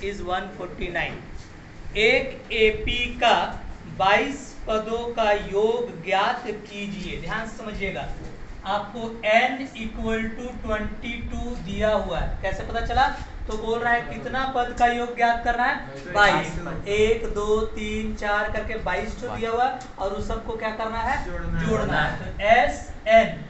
Is 149। एक AP का 22 पदों का योग ज्ञात कीजिए। ध्यान से समझिएगा, आपको n इक्वल टू 22 दिया हुआ है। कैसे पता चला? तो बोल रहा है कितना पद का योग ज्ञात करना है? 22। 1 2 3 4 करके 22 जो दिया हुआ है और उस सबको क्या करना है? जोड़ना है। तो एस एन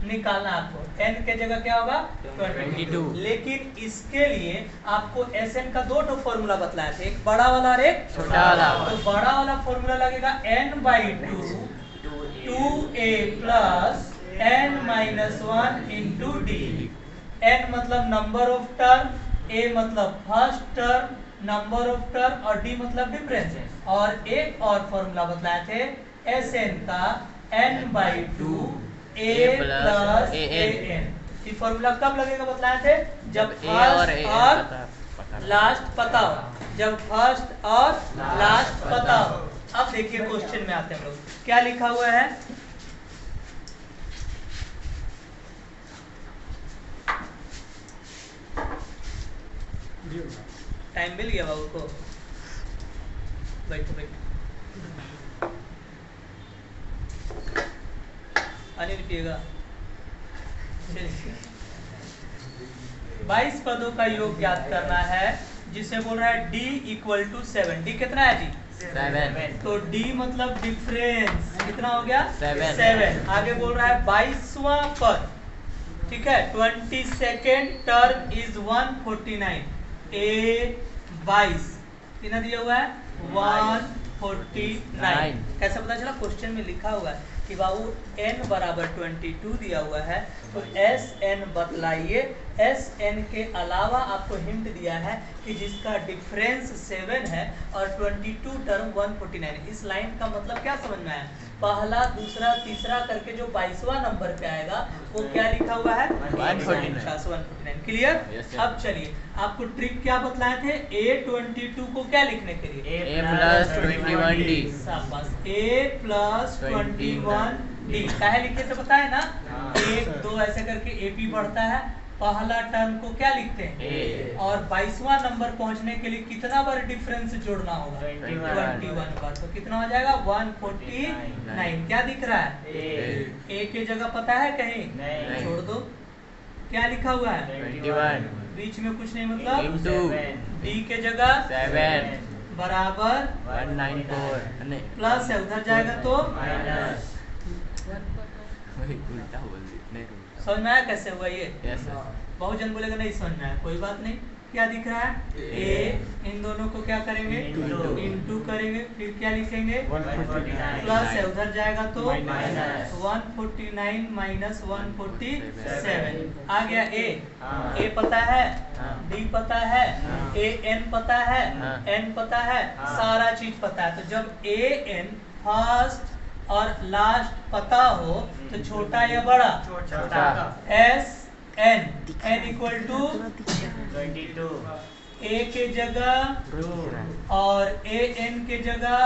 निकालना आपको। n के जगह क्या होगा? 22। लेकिन इसके लिए आपको एस एन का दो फॉर्मूला बतलाया थे, एक बड़ा वाला और एक छोटा वाला। तो बड़ा वाला फॉर्मूला लगेगा n/2 2a plus n minus 1 into D. n मतलब नंबर ऑफ टर्म, a मतलब first term, number of term, और d मतलब डिफरेंस। और एक और फॉर्मूला बतलाए थे एस एन का n/2 a प्लस an। ये फॉर्मूला कब लगेगा बतलाए थे? जब फर्स्ट और लास्ट पता हो। जब फर्स्ट और लास्ट पता हो। अब देखिए क्वेश्चन में आते हैं हम लोग, क्या लिखा हुआ है? टाइम मिल गया बाबू को? बैठो बैठो, अनिल पिएगा। 22 पदों का योग ज्ञात करना है, जिसे बोल रहा है d इक्वल टू 7। डी कितना है जी? 7। तो d मतलब डिफरेंस कितना हो गया? 7। आगे बोल रहा है 22वां पद, ठीक है, 22nd टर्म इज 149। a 22 कितना दिया हुआ है? 149। कैसे पता चला? क्वेश्चन में लिखा हुआ है कि बाबू n बराबर 22 दिया हुआ है, तो एस एन बतलाइए। एस एन के अलावा आपको हिंट दिया है कि जिसका डिफरेंस 7 है और 22 टर्म 149। इस लाइन का मतलब क्या समझ में आया? पहला दूसरा तीसरा करके जो 22वां नंबर पे आएगा वो क्या लिखा हुआ है? 149। क्लियर? अब चलिए, आपको ट्रिक क्या बतलाए थे? a22 को क्या लिखने के लिए? a plus 21d। शाबाश, a प्लस 21d। काहे लिखे थे पता है ना? 1 2 ऐसे करके AP बढ़ता है। पहला टर्म को क्या लिखते हैं? a। और 22वां नंबर पहुंचने के लिए कितना बार डिफरेंस जोड़ना होगा? 21 बार। तो कितना हो जाएगा? 149। क्या दिख रहा है? a के जगह पता है कहीं? नहीं। छोड़ दो, क्या लिखा हुआ है? 21। बीच में कुछ नहीं मतलब d के जगह 7 बराबर 194। प्लस है, उधर जाएगा तो माइनस। उल्टा बोल दी। समझ में आया कैसे हुआ ये? बहुत जन बोलेगा नहीं समझ में आया, कोई बात नहीं। क्या दिख रहा है? a। इन दोनों को क्या करेंगे? इंटू करेंगे, फिर क्या लिखेंगे? 149। प्लस है, उधर जाएगा तो माइनस 149 माइनस 147। आ गया a। a पता है, d पता है, a n पता है, n पता है, सारा चीज पता है। तो जब a n फर्स्ट और लास्ट पता हो तो छोटा या बड़ा? छोटा। S n n equal to 22। A के जगह 2 और ए एन के जगह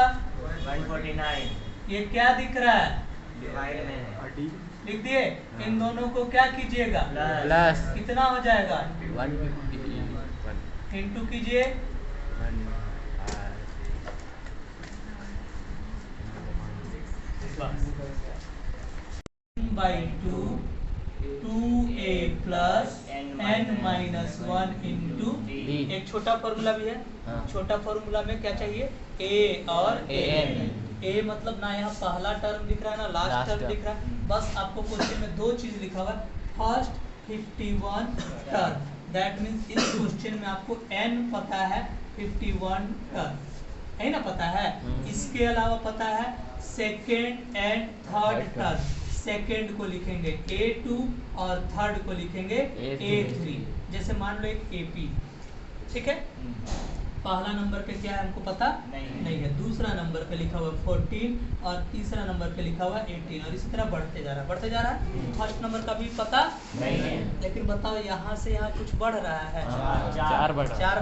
149। ये क्या दिख रहा है? डिवाइड में लिख दिए। इन दोनों को क्या कीजिएगा? प्लस। कितना हो जाएगा? 150 इंटू कीजिए। 1/2 2a plus n minus 1 into D. एक छोटा फॉर्मूला भी है। छोटा फॉर्मूला में क्या चाहिए? a और an। a मतलब ना यहाँ पहला टर्म दिख रहा है ना लास्ट टर्म दिख रहा है। बस आपको क्वेश्चन में दो चीज लिखा हुआ है, फर्स्ट 51 टर्म। दैट मीन्स इस क्वेश्चन में आपको n पता है, 51 टर्म है ना पता है। इसके अलावा पता है second and third term. Second को लिखेंगे a2 और थर्ड को लिखेंगे a3। जैसे मान लो एक AP, ठीक है, पहला नंबर पे क्या है हमको पता नहीं है। दूसरा नंबर पे लिखा हुआ 14 और तीसरा नंबर पे लिखा हुआ 18 और इसी तरह बढ़ते जा रहा है। फर्स्ट नंबर का भी पता नहीं है। लेकिन बताओ यहाँ से यहाँ कुछ बढ़ रहा है, 4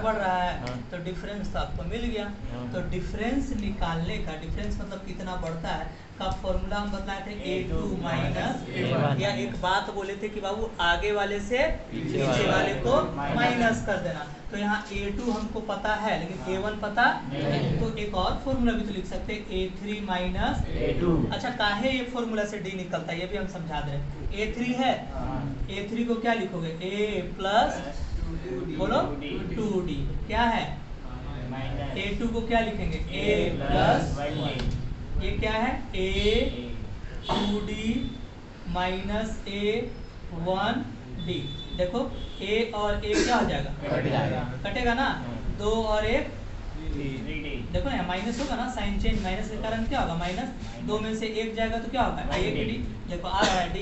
बढ़ रहा है, तो डिफरेंस तो आपको मिल गया। तो डिफरेंस निकालने का, डिफरेंस मतलब कितना बढ़ता है का फॉर्मूला हम बताए थे A2 माइनस A1। या एक बात बोले थे कि बाबू आगे वाले से पीछे वाले को माइनस कर देना। तो यहाँ A2 हमको पता है लेकिन A1 पता नहीं, तो एक और फॉर्मूला भी तो लिख सकते हैं A3 माइनस A2। अच्छा, काहे ये फॉर्मूला से D निकलता है ये भी हम समझा दे रहे हैं। A3 है, A3 को क्या लिखोगे A प्लस बोलो 2D, क्या है A2 को क्या लिखेंगे A प्लस, ये क्या है A2D माइनस A1D। देखो A और A क्या हो जाएगा, कटेगा ना, 2 और 1 देखो ना माइनस होगा ना, साइन चेंज माइनस के कारण क्या होगा माइनस, 2 में से 1 जाएगा तो क्या होगा D। देखो आ रहा है D,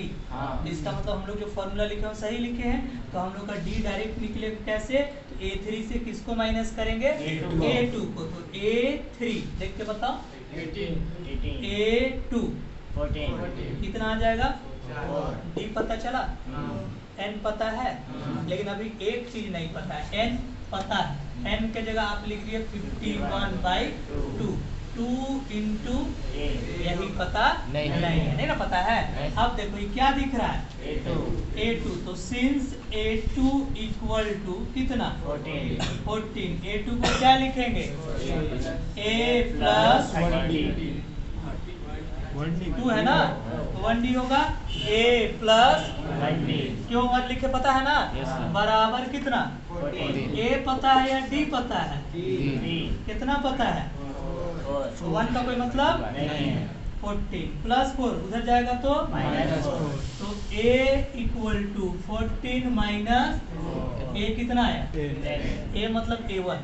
इसका मतलब हम लोग जो फॉर्मूला लिखे हैं सही लिखे हैं। तो हम लोग का D डायरेक्ट निकले कैसे, तो A3 से किसको माइनस करेंगे A2 को। तो A3 देख के बताओ 18 A2 14 कितना आ जाएगा, D पता चला, N पता है, लेकिन अभी एक चीज नहीं पता है, N पता है। N के जगह आप लिख दिए 51/2, 2 इंटू यही पता नहीं है, नहीं ना पता है। अब देखो ये क्या दिख रहा है A2, तो सिंस A2 इक्वल टू कितना 14, A2 को क्या लिखेंगे A प्लस 2 है ना, तो 1D होगा A प्लस 1D। क्यों 1 लिखे पता है ना, बराबर कितना A पता है या D पता है, कितना पता है 1 का कोई मतलब नहीं। 14 प्लस 4 उधर जाएगा तो -4, तो A equal to 14 minus A कितना है A मतलब A1,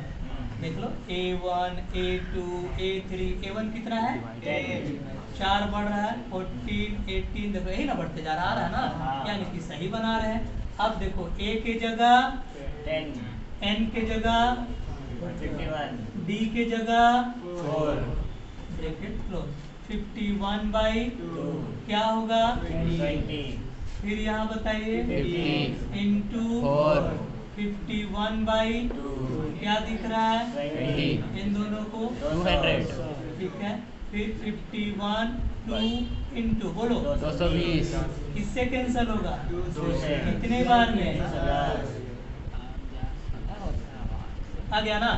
देख लो A1 A2 A3, A1 कितना है 4 बढ़ रहा है, 14 18 देखो यही ना बढ़ते जा रहा है ना, यानी कि सही बना रहे हैं। अब देखो A के जगह 10, N के जगह 51, D के जगह 4, ब्रैकेट क्लोज, 51/2 क्या होगा 20। फिर यहाँ बताइए इंटू 51/2 क्या दिख रहा है इन दोनों को 200, ठीक है। फिर 51 2 इंटू बोलो 220, किससे कैंसिल होगा कितने बार में आ गया ना,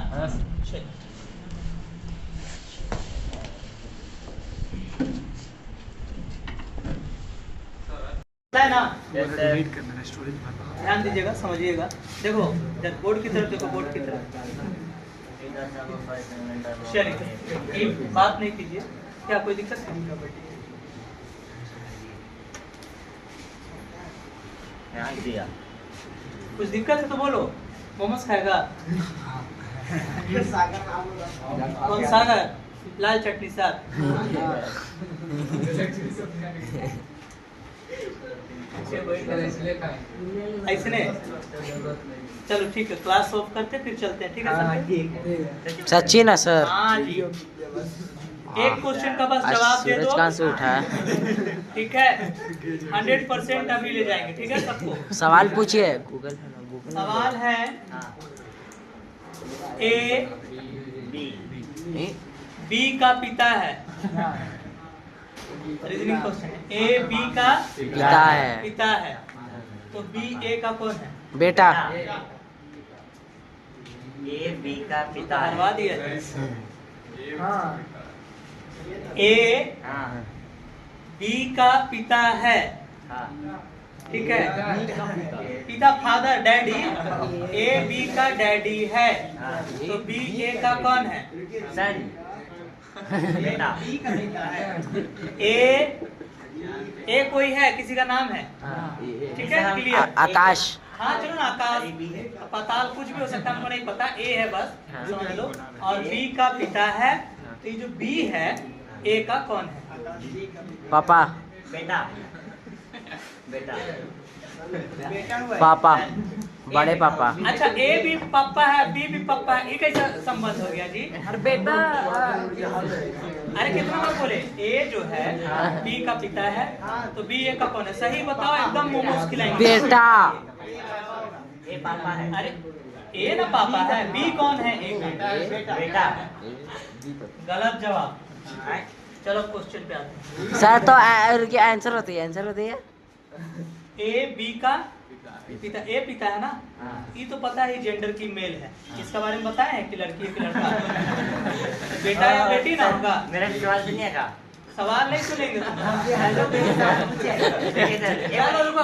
चलिए है ना, ध्यान दीजिएगा समझिएगा। देखो बोर्ड की तरफ देखो, बोर्ड की तरफ। चलिए बात नहीं कीजिए, क्या कोई दिक्कत है कुछ दिक्कत है तो बोलो। मोमोज खाएगा कौन सागर, लाल चटनी साथ ऐसे। चलो ठीक है, क्लास ऑफ करते फिर चलते हैं, ठीक है सच्ची ना सर। हाँ जी, एक क्वेश्चन का बस जवाब दे दो, कहाँ से उठा है ठीक है 100% अभी ले जाएंगे, ठीक है सबको। सवाल पूछिए, गूगल है ना, गूगल सवाल है A B का पिता है, रीजनिंग क्वेश्चन है। A B का पिता है, तो B A का कौन है बेटा। A B का पिता करवा दिया A B का पिता है, ठीक है, पिता फादर डैडी, A B का डैडी है, तो B A का कौन है सन बेटा। A कोई है, किसी का नाम है, ठीक है क्लियर। आकाश। हाँ चलो ना, आकाश पाताल कुछ भी हो सकता है, हमको नहीं पता, A है बस समझ लो। और B का पिता है, तो ये जो B है A का कौन है पापा। बेटा बेटा पापा बड़े पापा। अच्छा ए भी पापा है, बी भी पापा है, ये कैसा संबंध हो गया जी? अरे बेटा अरे कितना बार बोले, ए जो है बी का पिता है, तो बी ए का कौन है? सही बताओ, एकदम मोमोज खिलाएंगे। बेटा ए पापा है। अरे ए ना पापा है, बी कौन है? ए का बेटा। गलत जवाब। चलो क्वेश्चन पे आते हैं। सर तो आंसर होती है ए बी का पिता, ए पिता है ना, ये तो पता है जेंडर की मेल है, इसके बारे में बताए हैं कि लड़की है कि लड़का? बेटा या बेटी ना होगा। मेरा सवाल सुनिए का। सवाल नहीं सुनेंगे तुम। चलो रुको,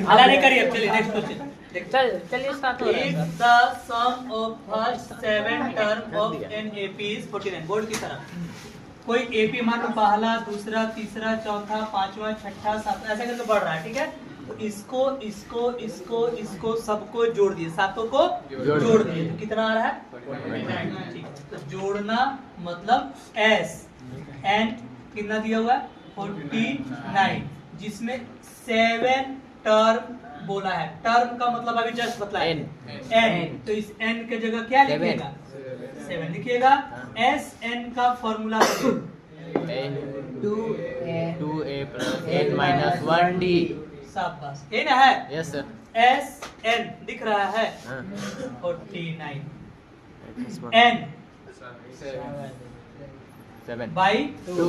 हला नहीं करिए, चलिए नेक्स्ट क्वेश्चन। चलिए स्टार्ट हो If the sum of first 7 term of an AP is 49, board की तरह कोई एपी मान लो पहला, दूसरा, तीसरा, चौथा, पांचवा, छठा, सातवां, ऐसे करके बढ़ रहा है, ठीक है? तो इसको इसको इसको इसको सबको जोड़ दिए, सातों को जोड़ दिए, तो कितना आ रहा है? 49। ठीक है, तो जोड़ना मतलब एस एन कितना दिया हुआ है? 49, जिसमें 7 टर्म बोला है। टर्म का मतलब अभी जस्ट बतलाया, एन। तो इस एन के जगह क्या लिखिएगा? 7 लिखिएगा। एस एन का formula 2a plus n minus 1d। शाबाश, ये ना है? Yes sir. एस एन दिख रहा है 49, n 7 by 2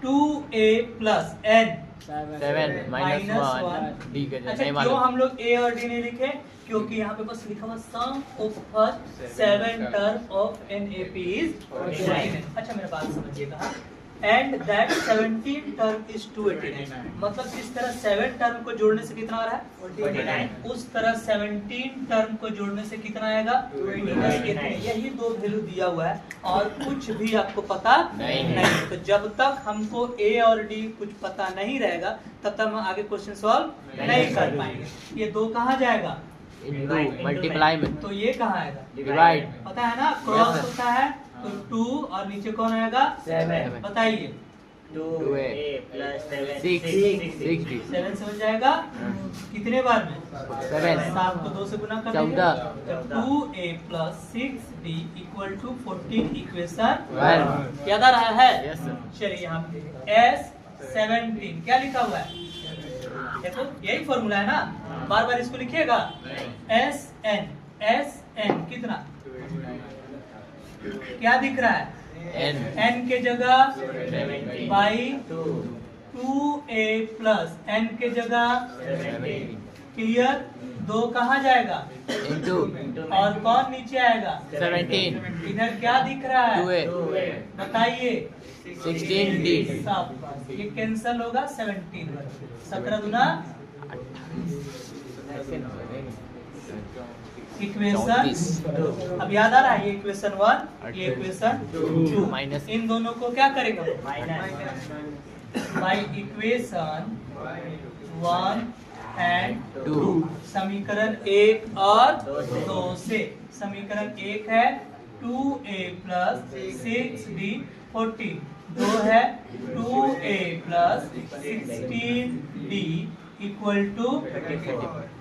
2a plus n 7 minus 1 d के अच्छा, नहीं क्यों मालूम। हम लोग ए और डी नहीं लिखे? क्योंकि यहाँ पे बस लिखा हुआ sum of first 7 term of an AP is 49। अच्छा मेरा बात समझिएगा, एंड दैट 17 टर्म इज 289, मतलब जिस तरह 7 टर्म को जोड़ने से कितना आ रहा है? 49। उस तरह 17 टर्म को जोड़ने से कितना आएगा? 29। यही दो वैल्यू दिया हुआ है और कुछ भी आपको पता नहीं। तो जब तक हमको ए और डी कुछ पता नहीं रहेगा तब तक हम आगे क्वेश्चन सॉल्व नहीं कर पाएंगे। ये दो कहाँ जाएगा? इनटू मल्टीप्लाई में तो ये कहाँ आएगा? डिवाइड। पता है ना, क्रॉस होता है तो 2 और नीचे कौन आएगा? 7। बताइए। 2a plus 7 60 7 समझ जाएगा? कितने बार में? 7 7 को 2 से गुना कर 14। 2a plus 6b equal to 14 equation 1। याद आ रहा है? Yes sir. चलिए यहाँ पे S 17 क्या लिखा हुआ है? देखो यही फॉर्मूला है ना, बार बार इसको लिखिएगा। एस एन कितना क्या दिख रहा है? एन के जगह 17 बाई 2a प्लस एन के जगह क्लियर। 2 कहाँ जाएगा? इनटू और कौन नीचे आएगा? 17 इधर क्या दिख रहा है? 2a बताइए। 16d। शाबाश, ये कैंसल होगा 17 बार। 17 दुना इक्वेशन, अब याद आ रहा है? ये इक्वेशन 1, ये इक्वेशन 2, माइनस इन दोनों को क्या करेंगे? माइनस बाई इक्वेशन 1 एंड 2, समीकरण 1 और 2 से। समीकरण 1 है 2a प्लस 6b 14, 2 है 2a plus 16b equal to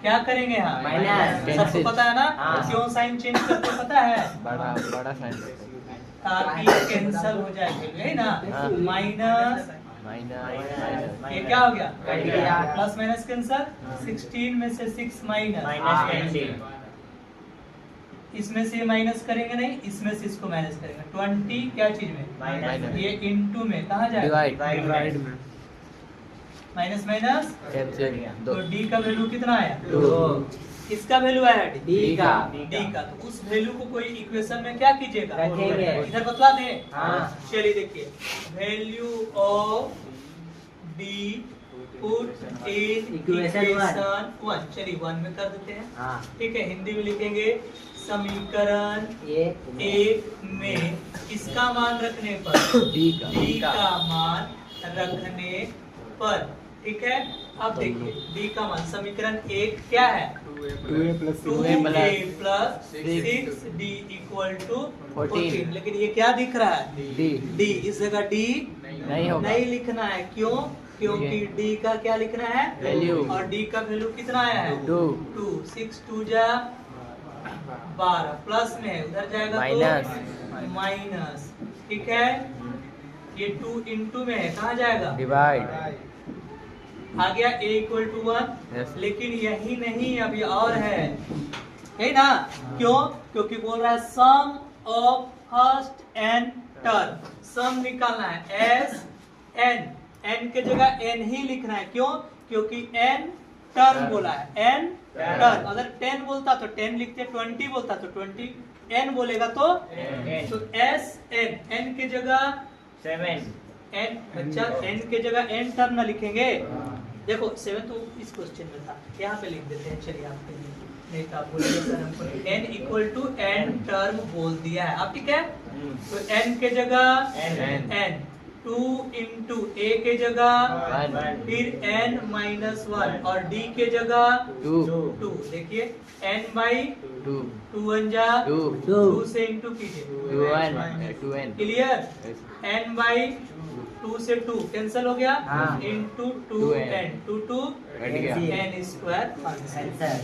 क्या करेंगे यहाँ? माइनस। सबको पता है ना? हाँ। क्यों साइन चेंज करते पता है? बड़ा साइन ताकि कैंसल हो जाए, है ना? हाँ। माइनस माइनस ये क्या हो गया? कट गया। प्लस माइनस कैंसल, 16 में से 6 माइनस, -20 इसमें से माइनस करेंगे नहीं, इसमें से इसको माइनस करेंगे। 20 क्या चीज में? माइनस ये इनटू में कहाँ जाएगा? डिवाइड में माइनस माइनस, कैंसिल तो डी का वैल्यू कितना आया? 2। इसका वैल्यू आया डी का। डी का। तो उस वैल्यू को कोई इक्वेशन में क्या कीजिएगा? रखेंगे। इधर बतला दे। हाँ। चलिए देखिए, value of D put in Equation equation 1। चलिए 1 में कर देते हैं। हाँ। ठीक है, हिंदी में लिखेंगे समीकरण ये 1 में इसका मान रखने पर डी डी का मान रखने पर, ठीक है। अब देखिए डी का मान समीकरण 1 क्या है? 2a plus 2a plus 6d equal to 14। लेकिन ये क्या दिख रहा है? D D. इस जगह डी नहीं होगा। नहीं लिखना है। क्यों? क्योंकि डी का क्या लिखना है Value. और डी का वैल्यू कितना आया है 2 2 6 2 जा 12 प्लस में उधर जाएगा माइनस तो माइनस। ठीक है, ये 2 इंटू में है, कहाँ जाएगा डिवाइड आ गया a इक्वल टू 1। Yes. लेकिन यही नहीं, अभी और है ना? क्यों? क्योंकि बोल रहा है सम ऑफ फर्स्ट एन टर्म, सम निकालना है एस एन, एन के जगह एन ही लिखना है। क्यों? क्योंकि एन टर्म बोला है, एन टर्म। अगर 10 बोलता तो 10 लिखते, 20 बोलता तो 20, एन बोलेगा तो एस एन, एन के जगह 7 एन, बच्चा एन के जगह एन टर्म ना लिखेंगे। देखो 7 तो इस क्वेश्चन में था, यहाँ पे लिख देते हैं। चलिए आपके लिए नहीं था, बोलिए सर हमको n equal to n term बोल दिया है आप, ठीक है? तो एन के जगह एन 2 इंटू ए के जगह 1 फिर एन माइनस 1 और डी के जगह 2 2। देखिए एन बाई 2 2 1 जा 2 2 से इंटू कीजिए 2 1 2 n क्लियर। एन बाई 2 से 2 कैंसिल हो गया हाँ। इंटू 2 2n एन 2 2 कट गया एन स्क्वायर आंसर। आंसर